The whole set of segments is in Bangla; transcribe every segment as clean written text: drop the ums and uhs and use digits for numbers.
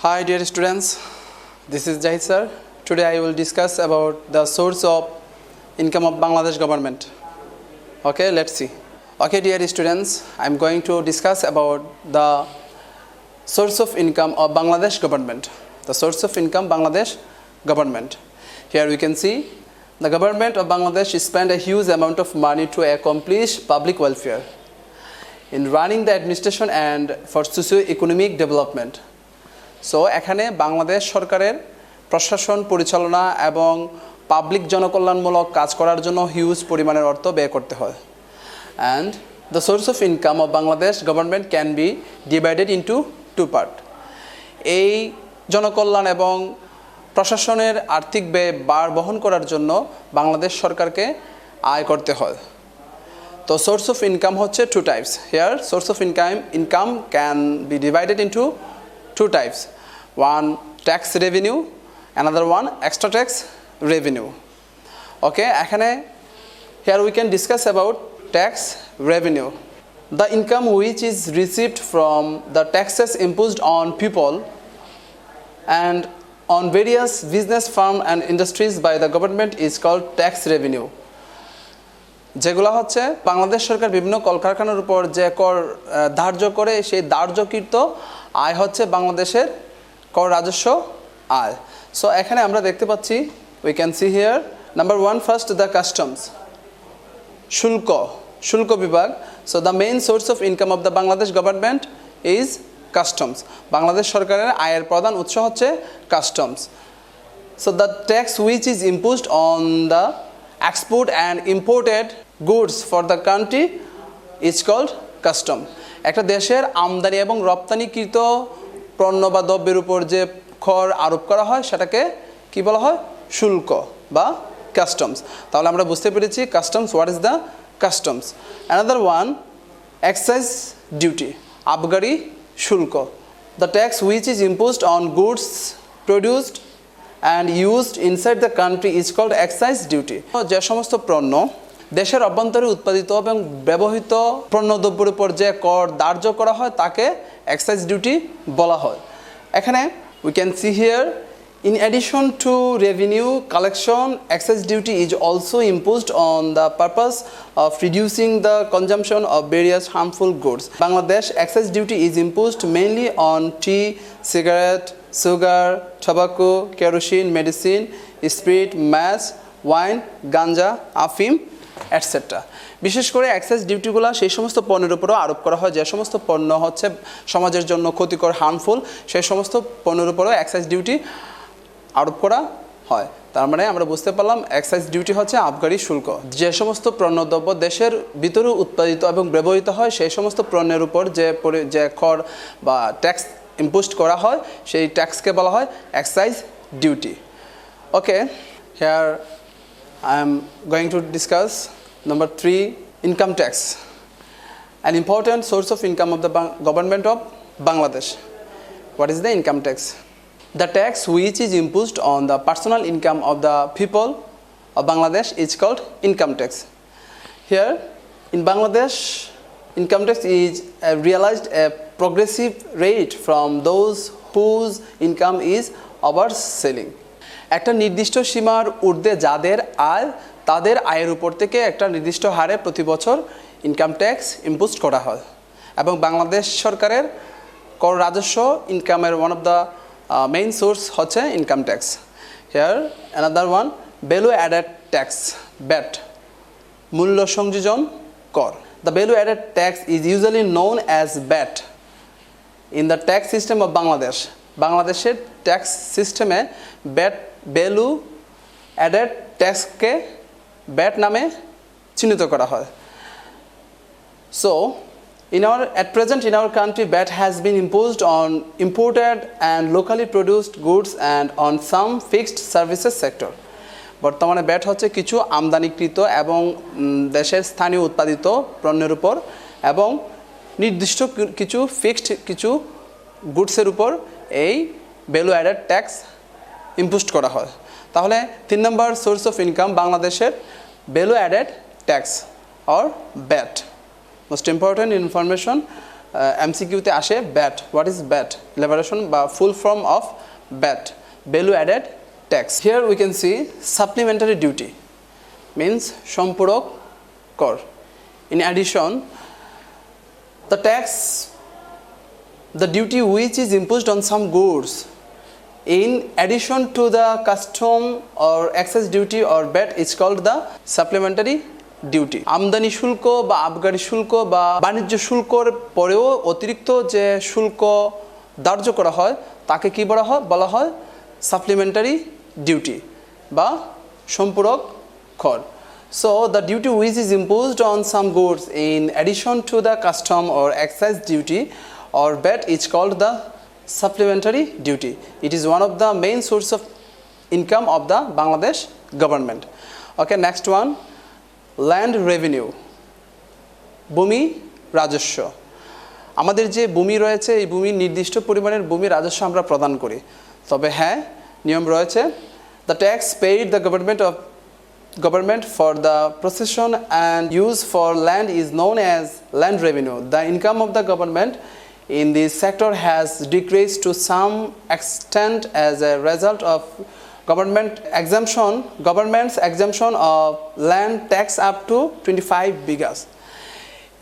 Hi dear students, this is Jahid sir. Today I will discuss about the source of income of Bangladesh government. Okay, let's see. Okay dear students, I am going to discuss about the source of income of Bangladesh government. The source of income Bangladesh government. Here we can see the government of Bangladesh spend a huge amount of money to accomplish public welfare in running the administration and for socio-economic development. So এখানে বাংলাদেশ সরকারের প্রশাসন পরিচালনা এবং পাবলিক জনকল্যাণমূলক কাজ করার জন্য হিউজ পরিমাণের অর্থ ব্যয় করতে হয়। And the source of income of Bangladesh government can be divided into two part. এই জনকল্যাণ এবং প্রশাসনের আর্থিক ব্যয় ভার বহন করার জন্য বাংলাদেশ সরকারকে আয় করতে হয়। তো source of income হচ্ছে two types. Here source of income can be divided into two types. One tax revenue, another one extra tax revenue. Okay, here we can discuss about tax revenue. The income which is received from the taxes imposed on people and on various business firms and industries by the government is called tax revenue. যেগুলো হচ্ছে বাংলাদেশ সরকার বিভিন্ন কলকারখানার উপর যে কর ধার্য করে সেই ধার্যকৃত আয় হচ্ছে বাংলাদেশের কর রাজস্ব আয়। সো এখানে আমরা দেখতে পাচ্ছি we can see here number one first the customs শুল্ক বিভাগ। so the main source of income of the Bangladesh government is customs. Bangladesh সরকারের আয়ের প্রধান উৎস হচ্ছে customs. so the tax which is imposed on the export and imported goods for the country is called custom. একটা দেশের আমদানি এবং রপ্তানিকৃত পণ্য বা দ্রব্যের উপর যে কর আরোপ করা হয় সেটাকে কি বলা হয়? শুল্ক বা কাস্টমস। তাহলে আমরা বুঝতে পেরেছি customs, what is the customs. Another one excise duty, আবগারি শুল্ক। The tax which is imposed on goods produced and used inside the country is called excise duty. যে সমস্ত পণ্য দেশের অভ্যন্তরে উৎপাদিত এবং ব্যবহৃত পণ্যদ্রব্যের উপর যে কর ধার্য করা হয় তাকে এক্সাইজ ডিউটি বলা হয়। এখানে we can see here in addition to revenue collection, excise duty is also imposed on the purpose of reducing the consumption of various harmful goods. Bangladesh excise duty is imposed mainly on tea, cigarette, sugar, tobacco, kerosene, medicine, spirit, mass, wine, ganja, afim, etc. বিশেষ করে এক্সাইজ ডিউটিগুলো সেই সমস্ত পণ্যের উপরও আরোপ করা হয় যে সমস্ত পণ্য হচ্ছে সমাজের জন্য ক্ষতিকর হার্মফুল, সেই সমস্ত পণ্যের উপরও এক্সাইজ ডিউটি আরোপ করা হয়। তার মানে আমরা বুঝতে পারলাম এক্সাইজ ডিউটি হচ্ছে আবগারি শুল্ক। যে সমস্ত পণ্যদ্রব্য দেশের ভিতরে উৎপাদিত এবং ব্যবহৃত হয় সেই সমস্ত পণ্যের উপর যে কর বা ট্যাক্স imposed করা হয় সেই ট্যাক্সকে বলা হয় excise duty. Okay, here I am going to discuss number 3 income tax, an important source of income of the government of Bangladesh. What is the income tax? The tax which is imposed on the personal income of the people of Bangladesh is called income tax. Here in Bangladesh, income tax is realized a progressive rate from those whose income is overselling. একটা নির্দিষ্ট সীমার ঊর্ধ্বে যাদের আয় তাদের আয়ের উপর থেকে একটা নির্দিষ্ট হারে প্রতি বছর ইনকাম ট্যাক্স ইম্পোজ করা হয় এবং বাংলাদেশ সরকারের কর রাজস্ব ইনকামের one of the main source হচ্ছে income tax. Here another one value added tax, VAT, মূল্য সংযোজন কর। The value added tax is usually known as VAT in the tax system of Bangladesh. বাংলাদেশের ট্যাক্স সিস্টেমে ব্যাট ভ্যালু অ্যাডেড ট্যাক্সকে ব্যাট নামে চিহ্নিত করা হয়। So at present in our country VAT has been imposed on imported and locally produced goods and on some fixed services sector. বর্তমানে ব্যাট হচ্ছে কিছু আমদানিকৃত এবং দেশের স্থানীয় উৎপাদিত পণ্যের উপর এবং নির্দিষ্ট কিছু ফিক্সড কিছু গুডসের উপর এই ভ্যালু অ্যাডেড ট্যাক্স ইম্পোজড করা হয়। তাহলে 3 নম্বর সোর্স অফ ইনকাম বাংলাদেশের value added tax or VAT. Most important information এমসিকিউতে আসে VAT. What is VAT? Liberation বা full form of VAT, value added tax. Here we can see supplementary duty means সম্পূরক কর। In addition, the tax, the duty which is imposed on some goods in addition to the custom or excess duty or VAT is called the supplementary duty. আমদানি শুল্ক বা আবগারি শুল্ক বা বাণিজ্য শুল্কর পরেও অতিরিক্ত যে শুল্ক ধার্য করা হয় তাকে কি বলা হয় সাপ্লিমেন্টারি ডিউটি বা সম্পূরক কর। So the duty which is imposed on some goods in addition to the custom or excise duty or VAT is called the supplementary duty. It is one of the main source of income of the Bangladesh government. Okay, next one, land revenue, ভূমি রাজস্ব। আমাদের যে ভূমি রয়েছে এই ভূমি নির্দিষ্ট পরিমাণের ভূমি রাজস্ব আমরা প্রদান করি, তবে হ্যাঁ নিয়ম রয়েছে। The tax paid the government for the possession and use for land is known as land revenue. The income of the government in this sector has decreased to some extent as a result of government's exemption of land tax up to 25 bighas.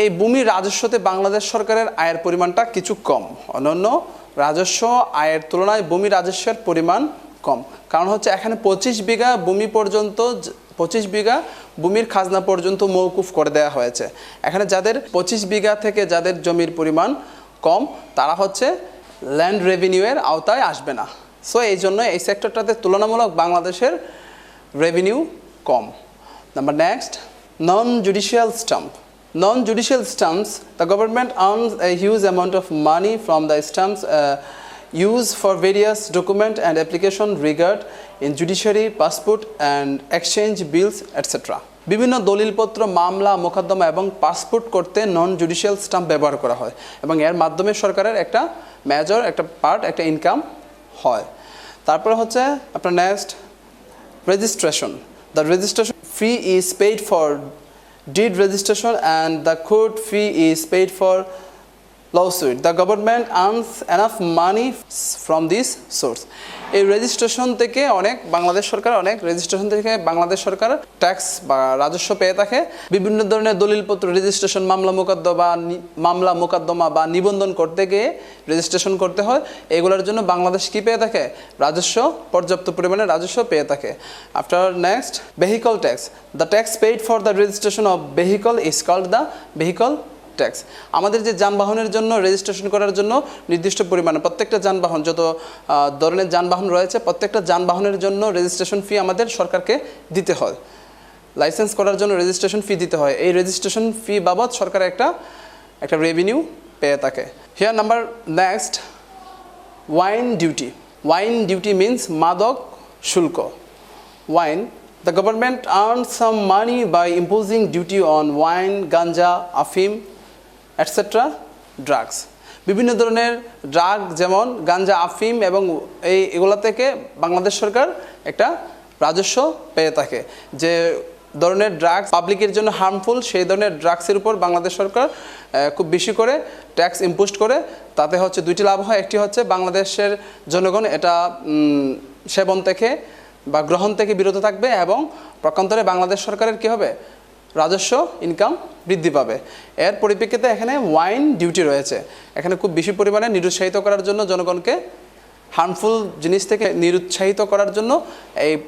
এই ভূমি রাজস্বতে বাংলাদেশ সরকারের আয়ের পরিমাণটা কিছু কম, অন্যান্য রাজস্ব আয়ের তুলনায় ভূমি রাজস্বের পরিমাণ কম। কারণ হচ্ছে এখানে 25 বিঘা ভূমি পর্যন্ত 25 বিঘা ভূমির খাজনা পর্যন্ত মওকুফ করে দেওয়া হয়েছে। এখানে যাদের 25 বিঘা থেকে যাদের জমির পরিমাণ কম তারা হচ্ছে ল্যান্ড রেভিনিউয়ের আওতায় আসবে না। সো এই জন্য এই সেক্টরটাতে তুলনামূলক বাংলাদেশের রেভিনিউ কম। Number next, non judicial stamp. Non-judicial stamps, the government earns a huge amount of money from the stamps used for various document and application regard in judiciary, passport and exchange bills, etc. বিভিন্ন দলিলপত্র, মামলা, মোকদ্দমা এবং পাসপোর্ট করতে নন জুডিশিয়াল স্টাম্প ব্যবহার করা হয় এবং এর মাধ্যমে সরকারের একটা মেজর একটা পার্ট একটা ইনকাম হয়। তারপরে হচ্ছে আপনার next registration. The registration fee is paid for deed registration and the court fee is paid for lawsuit. The government earns enough money from this source. এই রেজিস্ট্রেশন থেকে বাংলাদেশ সরকার ট্যাক্স বা রাজস্ব পেয়ে থাকে। বিভিন্ন ধরনের দলিলপত্র রেজিস্ট্রেশন, মামলা মোকদ্দমা বা নিবন্ধন করতে গিয়ে রেজিস্ট্রেশন করতে হয়। এগুলোর জন্য বাংলাদেশ কি পেয়ে থাকে? রাজস্ব, পর্যাপ্ত পরিমাণে রাজস্ব পেয়ে থাকে। After next, vehicle tax. The tax paid for the registration of vehicle is called the vehicle tax. আমাদের যে যানবাহনের জন্য রেজিস্ট্রেশন করার জন্য নির্দিষ্ট পরিমাণে প্রত্যেকটা যানবাহন, যত ধরনের যানবাহন রয়েছে প্রত্যেকটা যানবাহনের জন্য রেজিস্ট্রেশন ফি আমাদের সরকারকে দিতে হয়। লাইসেন্স করার জন্য রেজিস্ট্রেশন ফি দিতে হয়। এই রেজিস্ট্রেশন ফি বাবদ সরকার একটা রেভিনিউ পেয়ে থাকে। Here number next, wine duty. Wine duty means মাদক শুল্ক। Wine, the government earns some money by imposing duty on wine, ganja, afim, etc. drugs. বিভিন্ন ধরনের ড্রাগ যেমন গাঞ্জা, আফিম এবং এগুলা থেকে বাংলাদেশ সরকার একটা রাজস্ব পেয়ে থাকে। যে ধরনের ড্রাগস পাবলিকের জন্য হার্মফুল সেই ধরনের ড্রাগসের উপর বাংলাদেশ সরকার খুব বেশি করে ট্যাক্স ইম্পোজ করে। তাতে হচ্ছে দুইটি লাভ হয়। একটি হচ্ছে বাংলাদেশের জনগণ এটা সেবন থেকে বা গ্রহণ থেকে বিরত থাকবে এবং পক্ষান্তরে বাংলাদেশ সরকারের কী হবে? রাজস্ব ইনকাম বৃদ্ধি পাবে। এর পরিপ্রেক্ষিতে এখানে ওয়াইন ডিউটি রয়েছে। এখানে খুব বেশি পরিমাণে নিরুৎসাহিত করার জন্য, জনগণকে হার্মফুল জিনিস থেকে নিরুৎসাহিত করার জন্য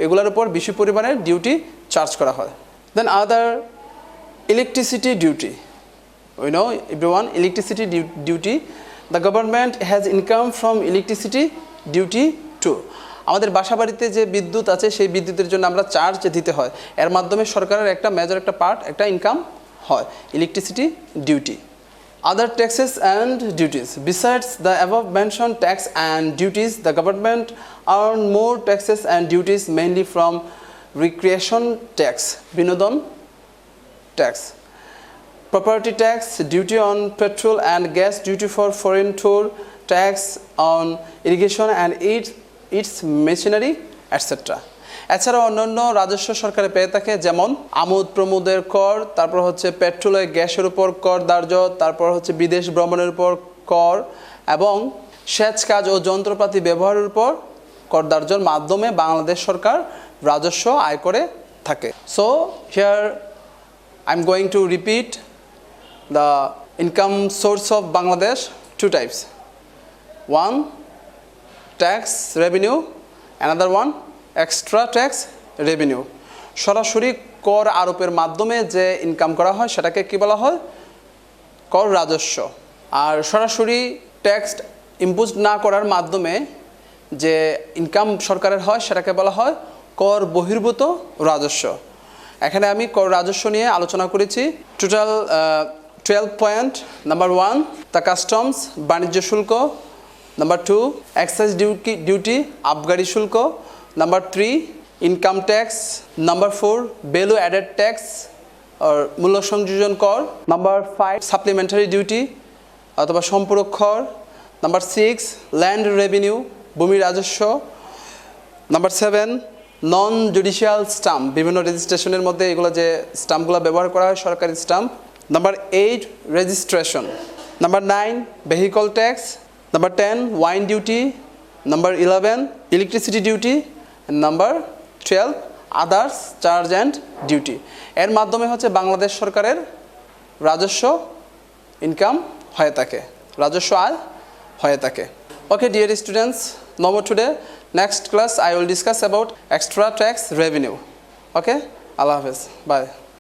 এগুলোর উপর বেশি পরিমাণে ডিউটি চার্জ করা হয়। Then other electricity duty. We know everyone electricity duty. The government has income from electricity duty too. আমাদের বাসাবাড়িতে যে বিদ্যুৎ আছে সেই বিদ্যুতের জন্য আমরা চার্জ দিতে হয়। এর মাধ্যমে সরকারের একটা মেজর একটা পার্ট একটা ইনকাম হয়, electricity duty. Other taxes and duties. Besides the above mentioned tax and duties, the government earn more taxes and duties mainly from recreation tax, binodon tax, property tax, duty on petrol and gas, duty for foreign tour, tax on irrigation and its machinery, etc. এছাড়াও অন্যান্য রাজস্ব সরকারে পেয়ে থাকে, যেমন আমোদ প্রমোদের কর, তারপর হচ্ছে পেট্রোলে গ্যাসের উপর কর ধার্য, তারপর হচ্ছে বিদেশ ভ্রমণের উপর কর এবং সেচ কাজ ও যন্ত্রপাতি ব্যবহারের উপর কর ধার্যর মাধ্যমে বাংলাদেশ সরকার রাজস্ব আয় করে থাকে। So here I am going to repeat the income source of Bangladesh, two types. One, tax revenue, another one, extra tax revenue. সরাসরি কর আরোপের মাধ্যমে যে ইনকাম করা হয় সেটাকে কি বলা হয়? কর রাজস্ব। আর সরাসরি ট্যাক্স ইম্পোজ না করার মাধ্যমে যে ইনকাম সরকারের হয় সেটাকে বলা হয় কর বহির্ভূত রাজস্ব। এখানে আমি কর রাজস্ব নিয়ে আলোচনা করেছি total 12 point. Number 1, the customs, বাণিজ্য শুল্ক। নাম্বার 2, এক্সাইজ ডিউটি, আবগারি শুল্ক। Number 3, income tax. Number 4, value added tax আর মূল্য সংযোজন কর। নাম্বার 5, সাপ্লিমেন্টারি ডিউটি অথবা সম্পূরক কর। নাম্বার 6, ল্যান্ড রেভিনিউ, ভূমি রাজস্ব। নাম্বার 7, নন জুডিশিয়াল স্টাম্প, বিভিন্ন রেজিস্ট্রেশনের মধ্যে এগুলো যে স্টাম্পগুলো ব্যবহার করা হয় সরকারি stamp. Number 8, registration. Number 9, vehicle tax. Number 10, wine duty. Number 11, electricity duty. Number 12, others charge and duty. এর মাধ্যমে হচ্ছে বাংলাদেশ সরকারের রাজস্ব ইনকাম হয়ে থাকে, রাজস্ব আয় হয়ে থাকে। Okay, dear students, no more today. Next class I will discuss about extra tax revenue. Okay, Allah Hafiz. Bye.